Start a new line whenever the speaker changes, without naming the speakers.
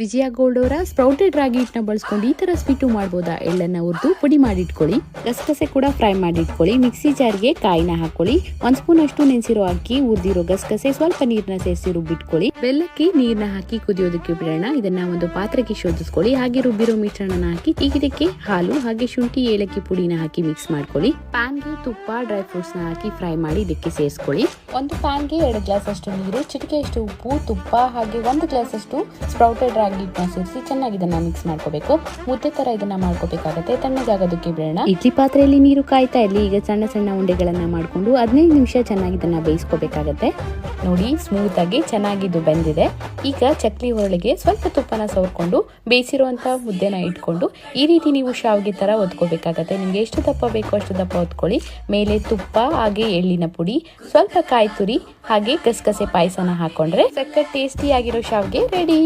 ವಿಜಯ gold ಅವರ sprouted ರಾಗಿ ಹಿಟ್ಟನ್ನ ಬಳಸ್ಕೊಂಡು ಈ ತರ ಸ್ವೀಟು ಮಾಡ್ಬೋದಾ? ಎಳ್ಳನ್ನ ಹುರಿದು ಪುಡಿ ಮಾಡಿಟ್ಕೊಳ್ಳಿ, ಗಸಗಸೆ ಕೂಡ ಫ್ರೈ ಮಾಡಿಟ್ಕೊಳ್ಳಿ. ಮಿಕ್ಸಿ ಜಾರ್ಗೆ ಕಾಯಿನ ಹಾಕೊಳ್ಳಿ, 1 ಸ್ಪೂನ್ ಅಷ್ಟು ನೆನೆಸಿರೋ ಅಕ್ಕಿ, ಹುರಿದಿರೋ ಗಸಗಸೆ, ಸ್ವಲ್ಪ ನೀರನ್ನ ಸೇರಿಸಿ ರುಬ್ಬಿಟ್ಕೊಳ್ಳಿ. ಬೆಲ್ಲಕ್ಕೆ ನೀರನ್ನ ಹಾಕಿ ಕುದಿಯೋದಕ್ಕೆ ಬಿಡೋಣ. ಇದನ್ನ ಒಂದು ಪಾತ್ರೆಗೆ ಶೋಧಿಸ್ಕೊಳ್ಳಿ. ಹಾಗೆ ರುಬ್ಬಿರೋ ಮಿಶ್ರಣನ ಹಾಕಿ ಈಗ ಇದಕ್ಕೆ ಹಾಲು ಹಾಗೆ ಶುಂಠಿ ಏಲಕ್ಕಿ ಪುಡಿನ ಹಾಕಿ ಮಿಕ್ಸ್ ಮಾಡ್ಕೊಳ್ಳಿ. ಪ್ಯಾನ್ಗೆ ತುಪ್ಪ, ಡ್ರೈ ಫ್ರೂಟ್ಸ್ ನ ಹಾಕಿ ಫ್ರೈ ಮಾಡಿ ಇದಕ್ಕೆ ಸೇರಿಸ್ಕೊಳ್ಳಿ. ಒಂದು ಪ್ಯಾನ್ಗೆ 2 ಗ್ಲಾಸ್ ಅಷ್ಟು ನೀರು, ಚಿಟಿಕೆಯಷ್ಟು ಉಪ್ಪು, ತುಪ್ಪ ಹಾಗೆ 1 ಗ್ಲಾಸ್ ಅಷ್ಟು ಸ್ಪ್ರೌಟೆಡ್ ರಾಗಿ ಹಿಟ್ಟನ್ನ ಸೇರಿಸಿ ಚೆನ್ನಾಗಿ ಇದನ್ನ ಮಿಕ್ಸ್ ಮಾಡ್ಕೋಬೇಕು. ಮುದ್ದೆ ತರ ಇದನ್ನ ಮಾಡ್ಕೋಬೇಕಾಗತ್ತೆ. ತಣ್ಣಗಾಗೋದಕ್ಕೆ ಬಿಡೋಣ. ಇಡ್ಲಿ ಪಾತ್ರೆಯಲ್ಲಿ ನೀರು ಕಾಯ್ತಾ ಇರಲಿ. ಈಗ ಸಣ್ಣ ಸಣ್ಣ ಉಂಡೆಗಳನ್ನ ಮಾಡ್ಕೊಂಡು 15 ನಿಮಿಷ ಚೆನ್ನಾಗಿ ಇದನ್ನ ಬೇಯಿಸ್ಕೋಬೇಕಾಗತ್ತೆ. ನೋಡಿ, ಸ್ಮೂತ್ ಆಗಿ ಚೆನ್ನಾಗಿದ್ದು ಬೆಂದಿದೆ. ಈಗ ಚಕ್ಲಿ ಒರಳಿಗೆ ಸ್ವಲ್ಪ ತುಪ್ಪನ ಸವರ್ಕೊಂಡು ಬೇಯಿಸಿರುವಂತ ಮುದ್ದೆನ ಇಟ್ಕೊಂಡು ಈ ರೀತಿ ನೀವು ಶಾವಿಗೆ ತರ ಒತ್ಕೋಬೇಕಾಗತ್ತೆ. ನಿಮ್ಗೆ ಎಷ್ಟು ದಪ್ಪ ಬೇಕೋ ಅಷ್ಟು ದಪ್ಪ ಒತ್ಕೊಳ್ಳಿ. ಮೇಲೆ ತುಪ್ಪ ಹಾಗೆ ಎಳ್ಳಿನ ಪುಡಿ, ಸ್ವಲ್ಪ ಕಾಯಿ ತುರಿ ಹಾಗೆ ಗಸಗಸೆ ಪಾಯಸನ ಹಾಕೊಂಡ್ರೆ ಸಖತ್ ಟೇಸ್ಟಿ ಆಗಿರೋ ಶಾವಿಗೆ ರೆಡಿ.